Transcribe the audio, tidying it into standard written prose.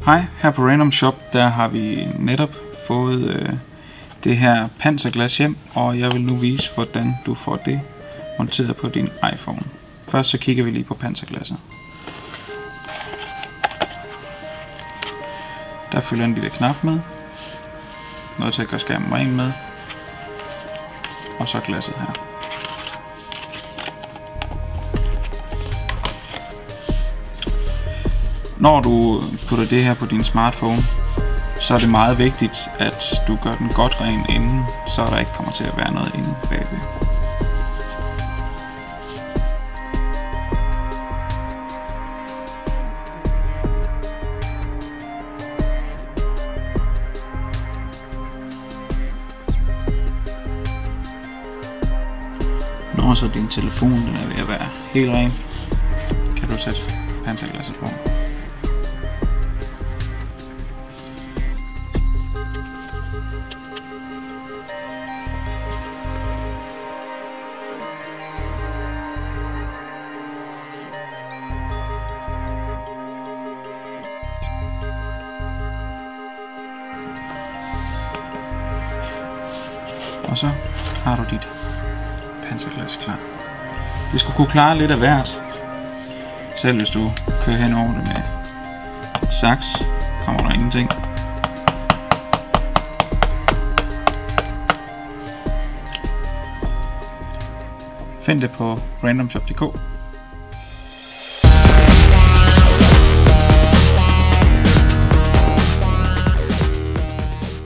Hej, her på Random Shop, der har vi netop fået det her panserglas hjem, og jeg vil nu vise, hvordan du får det monteret på din iPhone. Først så kigger vi lige på panserglasset. Der følger en lille knap med, noget til at gøre skærmen ren med, og så glasset her. Når du putter det her på din smartphone, så er det meget vigtigt, at du gør den godt ren inden, så der ikke kommer til at være noget inde bagved. Når så din telefon den er ved at være helt ren, kan du sætte panserglasset på. Og så har du dit panserglas klar. Det skulle kunne klare lidt af hvert. Selv hvis du kører hen over det med saks, kommer der ingenting. Find det på randomshop.dk.